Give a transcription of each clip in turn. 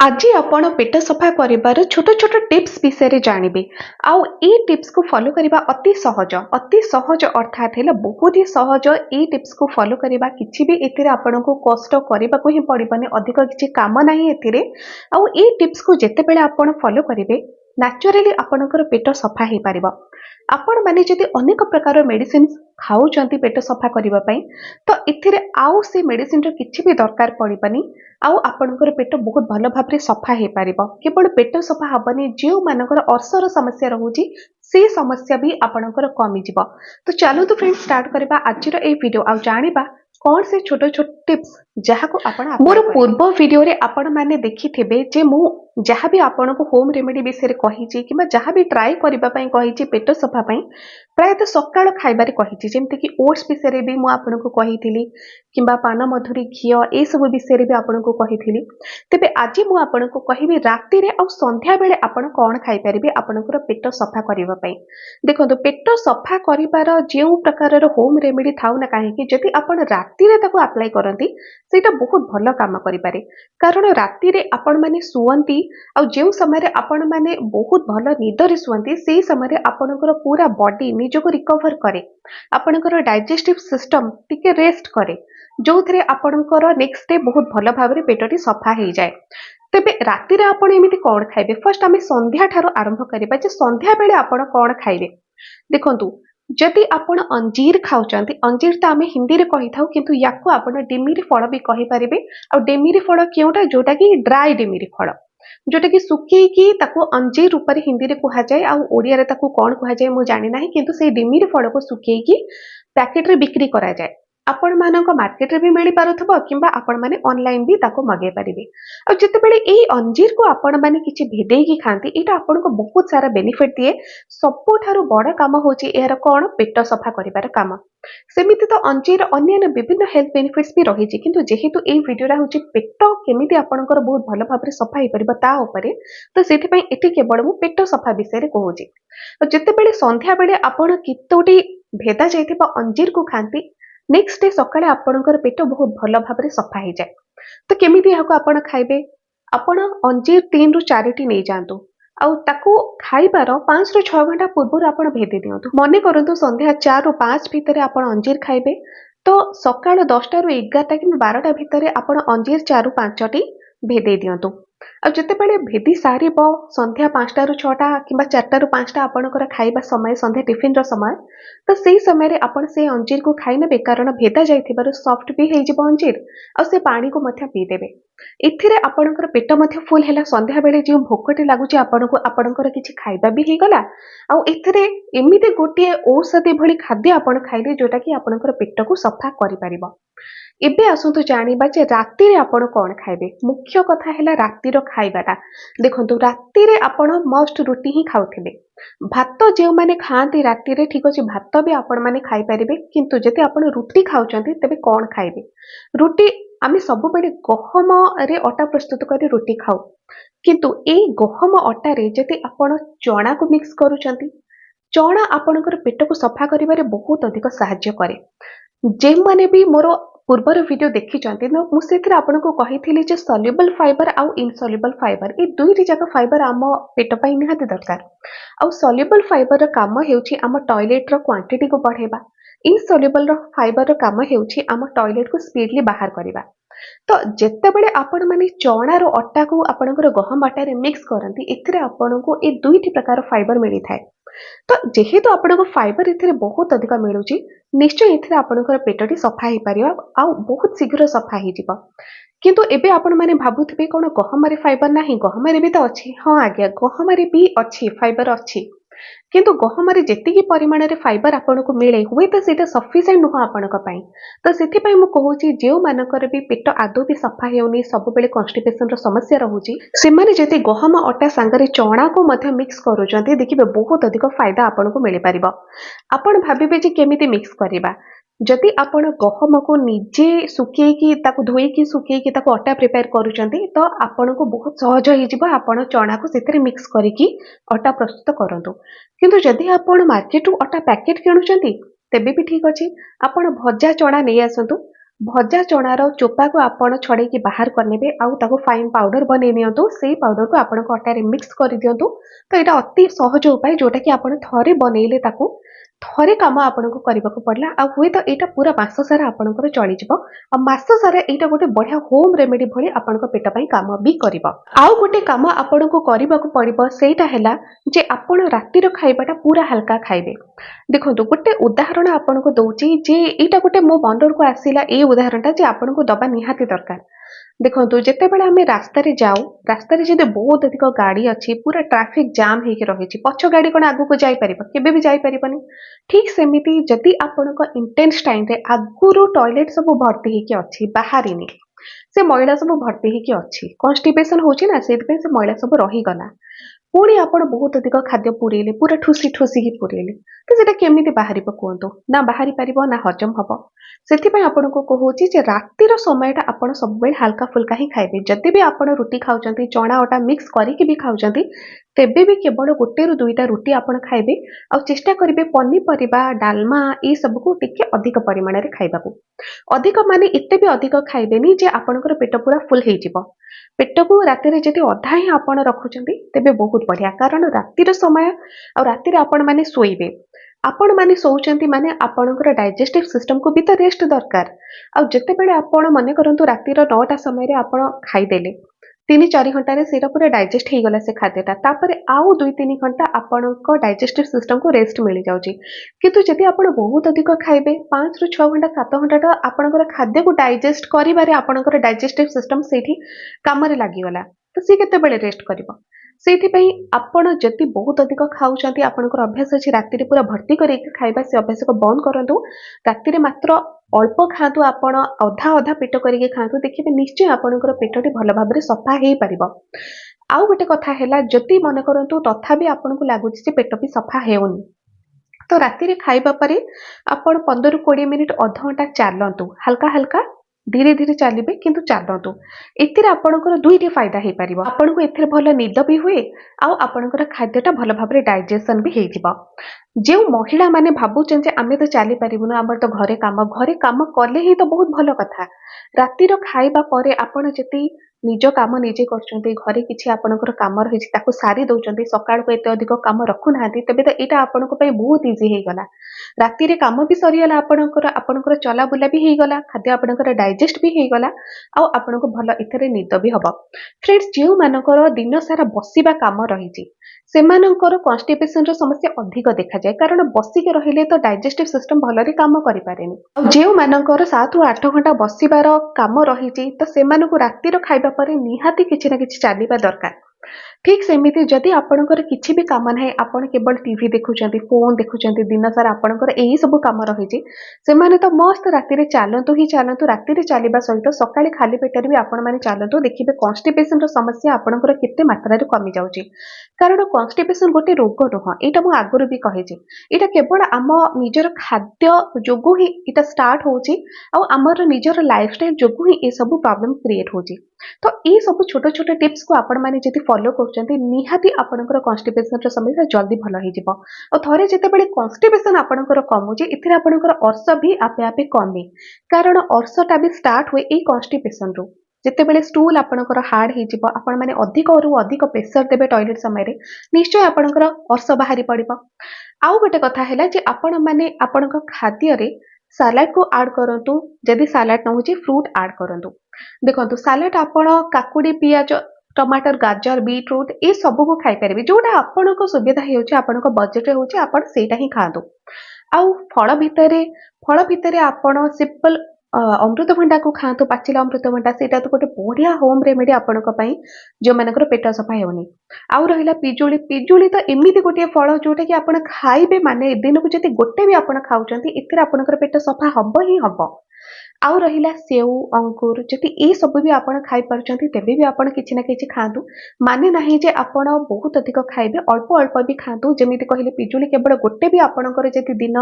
आज आपण पेट सफा करिबार छोट छोट टिप्स विषय जानवे आउ ए टिप्स को फॉलो करबा अति सहज अर्थात है बहुत ही सहज ए टिप्स को फॉलो करबा किछि भी एथिरे आपण को कष्ट करबा को ही पड़िबने अधिक किछि काम नाही एथिरे आउ ए टिप्स को जेते बेले आपण फॉलो करिवे नेचुरली आपणकर पेट सफा हे पारिबो आपण माने जदि अनेक प्रकार मेडिसिन खाउचंती पेट सफा करिबा पई तो एथिरे आउ से मेडिसिन रो किछि भी दरकार पड़िबनी आउ आपणकर पेट बहुत भल भाबरे सफा हे पारिबो केवल पेट सफा हबनी जो मानकर अर्सर समस्या रहूची से समस्या भी आपणकर कमी जिवो। तो चलो तो फ्रेंड्स स्टार्ट करबा आजिर ए वीडियो आ जानिबा कौन से छोट छोट टिप्स जहाँ को आपण मोर पूर्व वीडियो रे आपण माने देखिथिबे जे मु जहाँ भी आपण को होम रेमेडी विषय कही कि जहाँ भी ट्राए करबा पई कही पेट सफा पई प्रायतः सकाळ खाइबारे कही जेमति कि ओट्स विषय भी मु आपण को कही किंबा पान मधुरी घी ए सब विषय भी आपण को कही तेबे आज मु आपण को कहिबी राति रे आ संध्या बेले आपण कोन खाइ परिबे आपनकर पेट सफा करबा पई। देखंतु पेट सफा करिबार जेउ प्रकार होम रेमेडी थाउ ना काहे कि जदि आपण राति रे ताको अप्लाई करंती सेटा बहुत भलो काम करि पारे कारण राति रे आपण माने सुवंती आ जेउ समय रे आपण माने बहुत भलो निद रे सुवंती सेही समय रे आपनकर पूरा बॉडी निजको रिकवर करे आपनकर डाइजेस्टिव सिस्टम टिके रेस्ट करे जो थे आपणकर नेक्स्ट डे बहुत भल भाव पेटटी सफा हो जाए। तेबे राति रे आपण एमिति कौन खाइबे फर्स्ट आमे संध्या ठारो आरंभ करिबा जे संध्या बेले आपण कौन खाइबे। देखंतु जदि आपण अंजीर खाउचंती अंजीर त आमे हिंदी रे कहि थाउ किंतु याको आपण डेमिरी फळ भी कहि परिबे आ डेमिरी फळ केउटा जोटा कि ड्राई डेमिरी फळ जोटा कि सुखी ताको अंजीर रूप रे हिंदी रे कहा जाए आ ओडिया रे ताको कोन कहा जाए मु जानि नाही किंतु से डेमिरी फळ को सुखी पैकेट रे बिक्री करा जाए आपण मानक मार्केट रे भी मिली पारुथबो किंबा आपण माने ऑनलाइन भी ताको मगे परिबे। आ जते बेले एई अंजीर को आपण माने किछि भेदेई की खांती एटा आपण को बहुत सारा बेनिफिट दिए सबु थारो बड़ काम होची एहर कोन पेट सफा करिवार काम। सेमिति तो अंजीर अन्य विभिन्न हेल्थ बेनिफिट्स भी रही किंतु जेहेतु एई वीडियोरा होची पेट केमिति आपणकर बहुत भल भाबरे सफा हे परिबा ता ऊपरे तो सेति पई एठी केवल मु पेट सफा विषय रे कहूची। जते बेले संध्या बेले आपण कितोटी भेदा जाइतिबा अंजीर को खांती नेक्स्ट डे सकाळे आपणकर पेट बहुत भल भाबरे सफा हे जाए। तो केमिति याको आपण खाइबे आपण अंजीर 3 रु 4 टी नै जांतु आउ ताको खाइबार 5 रु 6 घंटा पूर्व आपण भेदे दियंतु मने करंतु संध्या 4 रु 5 भितरे आपण अंजीर खाइबे तो सकाळ 10 रु 11 कि 12 भितरे आपण अंजीर 4 रु 5 टी भेदे दियंतु आ जते बेले भेदी सारिबो संध्या 5 रु 6 किंबा 4 रु 5 आपणकर खाइबा समय संध्या टिफिन रो समय तो सेही समय रे आपण से अंजीर को खाइ नेबे कारण भेदा जाइथिबार सॉफ्ट भी हे जिवो अंजीर आ से पानी को मध्य पी देबे एथिरे आपणकर पेट मध्य फुल हैला संध्या बेले जे भोकटे लागुची आपणको आपणकर किछि खाइबा भी हे गला आ एथिरे एमिते गोटे औषधि भली खाद्य आपण खाइले जोटा कि आपणकर पेट को सफा करि परिबो। एबे आसंतु जानिबा जे राति रे आपण कोन खाइबे मुख्य कथा हैला राति रो खाइबाटा। देखंतु राति रे आपण मस्ट रुटी ही खाउथिबे भात जे माने खांती राति रे ठीक अछि भात भी आपण माने खाइ परिबे किंतु जति आपण रुटी खाउचंती तबे कोन खाइबे रुटी आमे सब बेले गहम रे आटा प्रस्तुत करी रुटी खाउ किंतु ए गहम आटा रे जति आपण चना को मिक्स करूचंती चना आपणकर पेट को सफा करिबारे बहुत अधिक सहाय्य करे। जे माने भी मोर पूर्वर वीडियो देखी मुझे आपको कही जे सल्युबल फाइबर आउ इनसल्युबल फाइबर ए दुईटी जाक फाइबर आम पेट पाई निहाती दरकार आउ सल्युबल फाइबर काम हेउछि आम टॉयलेट रो क्वांटिटी को बढ़ेबा इनसल्युबल फाइबर रो काम हेउछि आम टॉयलेट को स्पीडली बाहर करबा। तो जेते बेले आपण माने चना रो आटा को आपनकर गहम आटा रे मिक्स करंती एथिरे आपनको ए दुईटी प्रकार फाइबर मिली थाए तो जेहेतु आपनको फाइबर एथिरे बहुत अधिक मिलुची निश्चय एथिरे आपनकर पेटटी सफा हे परिबा आउ बहुत शीघ्र सफा हे जिवो। किंतु एबे आपण माने भाबुथिबे कोन गहम रे फाइबर नाही गहम रे भी तो अछि हां आज्ञा गहम रे भी अछि फाइबर अछि किंतु गहम रे जेतिकी परिमाण रे फाइबर आपनको मिले हुए तो सेटा सफिशिएंट नुह आपनक पई तो सेथि पई मु कहूची जेउ मानकर भी पेट आदो भी सफा हेउनी सब बेले कॉन्स्टिपेशन रो समस्या रहूची से माने जति गहम आटा संगरे चना को मध्य मिक्स करूचंती देखिबे बहुत अधिक फायदा आपनको मिली परिबो। आपण भाबिबे जे केमिति मिक्स करिबा जदि आपण गहम को निजे सुखेकी ताको धोईकी सुखेकी ताको आटा प्रिपेयर करूचंती तो आपण को बहुत सहज हो जिवो आपण चना को सेतरे मिक्स करिकी आटा प्रस्तुत करंतु किंतु जदि आपण मार्केट रु आटा पैकेट किणुचंती तेबे भी ठीक अछि आपण भजा चना नै आसंतु भजा चणार चोपा को आपण छड़े बाहर करने आउ फाइन पाउडर बनै नियंतु से पाउडर को आपण अटारे मिक्स कर दिंतु। तो यहाँ अति सहज उपाय जोटा कि आपण थरे बनइले ताकू थरे काम आपनको करबाको पड़ला आ हुए तो एटा पूरा मास सारा आपनकर चली जिवो आ मास सारा एटा गोटे बढ़िया होम रेमेडी भली आपनको पेट पई काम भी करिवो। आउ गोटे काम आपनको करबाको पड़िबो सेटा हैला जे आपण रातिर खाइबाटा पूरा हल्का खाइबे। देखंतु गोटे उदाहरण आपनको दउची जे एटा गोटे मो बंडर को आसीला ए उदाहरणटा जे आपनको दबा निहाती दरकार। देखंतु जेतेबेले आमे रास्ता रे जाऊ रास्ता रे जदि बहुत अधिक गाड़ी अच्छी पूरा ट्रैफिक जाम हेके रहिछि पछ गाड़ी कोन आगु को जाई परिबो केबे भी जाई परिबोनी। ठीक सेमिति जदि आपनको इंटेंस टाइम रे आगुरु टॉयलेट सब भर्ती हेके अच्छी बाहरिनी से मैला सब भर्ती हेके अच्छी कॉन्स्टिपेशन होछि ना सेति से मैला सब रही गला पुणी आपण बहुत अधिक खाद्य पुरेले पूरा ठुसी ठुसी की पुरेले तो सेटा केमिति बाहरी कहतु ना बाहरी पारिबो ना हजम हबो। सेथिपई आपनको कहूची जे रातिर समयटा आपण सब बेल हल्का फुल्का ही खाइबे। जदि भी आपण रुटी खाउचंती चना अटा मिक्स करके भी खाउचंती तेबे भी केवल गोटे रु दुईटा रुटी आपण खाइबे आ चेष्टा करिवे पनीपरिबा डालमा ए सब को टिके अधिक परिमाण रे खाइबाकू। अधिक माने एते भी अधिक खाइबेनी जे आपणकर पेट पूरा फुल हे जिवो। पेट को रातिर जदि अधा ही आपण रखुचंती तेबे बहुत बढ़िया कारण रातिर समय आ रातिर आपण माने सोइबे आपण माने सोचंती माने आपणकर डाइजेस्टिव सिस्टम को भी तो रेस्ट दरकार। आ जते बेले आपण मने करंतु रातिर 9टा समय रे आपण खाइदेले 3-4 घंटा रे सेटा पूरा डाइजेस्ट हे गला से खाद्यटा तापर आउ 2-3 घंटा आपणको डाइजेस्टिव सिस्टम को रेस्ट मिल जाउची। किंतु जदि आपण बहुत अधिक खाइबे 5 रु 6 घंटा 7 घंटा आपणकर खाद्य को डाइजेस्ट करिबारे आपणकर डाइजेस्टिव सिस्टम सेठी काम रे लागि गला तो सी केते बेले रेस्ट करिवो। सेथिपई आपण जति बहुत अधिक खाउचंती आपणकर अभ्यास अछि रातिर पूरा भर्ती करी खाइबा से अभ्यास को बंद करंतु रातिर मात्र अल्प खातु आपण अधा अधा पेट करके खातु देखिबे निश्चय आपणकर पेटटी भल भाबरे सफा हेई परिबो। आउ गोटे कथा हैला जति मन करंतु तथापि आपनको लागुची जे पेट भी सफा हेउनी तो रातिर खाइबा परे आपण 15 रु 20 मिनिट अध घंटा चालंतु हल्का हल्का धीरे धीरे चलिए किंतु चलतु एथिरे आपणकर दुईटी फायदा हे परिबो। आपनको एथिरे भल निद भी हुए आउ आपणकर खाद्यटा भल भाबरे डाइजेशन भी हेजिबो। जे महिला माने भाबुचन जे आमे तो चली परिबुन हमर तो घरे काम कले ही तो बहुत भल कथा। रातिर खाइबा परे आपण जति निज काम निजे करछन्ते घरे किछि आपणकर काम रहिछि ताको सारी दउचन्ते सकाळ को एते अधिक काम रखु नाहंती तबे तो एटा आपनको पय बहुत इजी हे गला। रातिर काम भी सरीगला आपणकर चला बुला भी हे गला खाद्य आपणकर डाइजेस्ट भी हे गला आ आपनको भल एथरे निद भी हबो। फ्रेंड्स जे मानकर दिन सारा बसिबा काम रहिछि सेमानंकर कॉन्स्टिपेशन रो समस्या अधिक देखा जाए कारण बसिके रहिले तो डाइजेस्टिव सिस्टम भलरे काम करि पारेनी। जे मानकर 7 रु 8 घंटा बसिबार काम रहिछि तो सेमानकु रातिर खाइबा परे निहाती किछि ना किछि चालिबा दरकार। ठीक सेमिति जदि आपणकर किछि भी काम नाही आपण केवल टीवी देखुचंती फोन देखुचंती दिन सारा आपणकर एही सब काम रहिछि सेमाने तो मस्त रातिर चालंतु ही चालंतु रातिर चलिबा सहित सकाळे खाली पेटरे भी आपण माने चालंतु देखिबे कॉन्स्टिपेशन रो समस्या आपणकर केते मात्रा रे कमी जाउची। कारण कॉन्स्टिपेशन गोटे रोग नुह एटा मु आगुरु भी कहिछि एटा केवल आम निजर खाद्य जोगु ही एटा स्टार्ट होची आ हमर निजर लाइफस्टाइल जोगु ही ए सब प्रॉब्लम क्रिएट होची। तो ये सब छोट छोट टिप्स को आपण माने जति फॉलो करछन्ती निहाती आपणकर कॉन्स्टिपेशन रो समस्या जल्दी भल हे जिवो। और थरे जते बेले कॉन्स्टिपेशन आपणकर कमुची इथिरे आपणकर अर्श भी आपे आपे कमे कारण अर्शटा भी स्टार्ट हुए ए कॉन्स्टिपेशन रो। जिते बेले स्टूल आपणकर हार्ड हे जिवो आपण माने अधिक रु अधिक प्रेशर देबे टॉयलेट समय रे निश्चय आपणकर अर्श बाहरी पड़िबो। आउ गोटे कथा हैला जे आपण माने आपणकर खाद्य रे सलाड को ऐड करंतु जदि सलाड न होची फ्रूट ऐड करंतु। देखंतु सलाड आपण काकुडी पियाज टमाटर गाजर बीटरूट ए सब को खाई परिबे जोटा आपनको सुविधा हेउची आपनको बजेट रे होची आपण सेटा ही खांदो। आउ फल भितरे आपण सिंपल अमृतभंडा को खांतु पाचिला अमृतभंडा सेटा तो गोटे बढ़िया होम रेमेडी आपणक पई जो मानकर पेट सफा हेउनी। आउ रहिला पिजुली तो एमिति गोटे फल जोटा कि आपण खाइबे माने दिन को जति गोटे भी आपण खाउचंती इतरे आपणकर पेट सफा हबो ही हबो। आउ रहिला सेव अंकुर जति ए सब भी आपण खाई परचंती तेबे भी आपण किछि ना किछि खांतु माने नाही जे आपण बहुत अधिक खाइबे अल्प अल्प भी खांतु जेमिति कहिले पिजुली केवल गोटे भी आपणकर जति दिन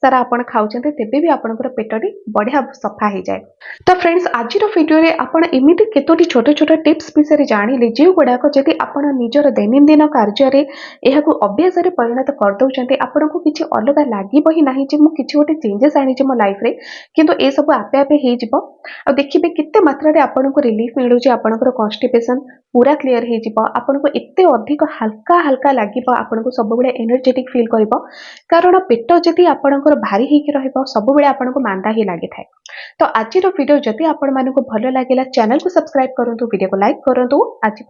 सारा आपण खाउचंती तेबे भी आपणकर पेटडी बढ़िया सफा हे जाए। तो फ्रेंड्स आज वीडियो रे आपण एमिति केतोटी छोट छोट टिप्स विषय जानिले जे गुडाक जति आपण निजर दैनंदिन कार्य रे एहाकु अभ्यास रे परिणत कर दउचंती आपनको किछि अलग लागिबो ही नाही जे मु किछि गोटे चेंजेस आनी जे मो लाइफ रे किंतु ए सब आपे ଆପେ ହେଇଯିବ ଆଉ ଦେଖିବେ କେତେ ମାତ୍ରାରେ ଆପଣଙ୍କୁ ରିଲିଫ ମିଳୁଛି ଆପଣଙ୍କର କନଷ୍ଟିପେସନ पूरा क्लीयर हो आपको एते अधिक हल्का हल्का लगे आपको सब एनर्जेटिक फील कर कारण पेट जदि आपंकर भारी हो सब आपको मांदा ही लगी था। तो आज वीडियो जदि आपण मानक भल लगे चैनल को सब्सक्राइब करूँ वीडियो को लाइक करूँ आज।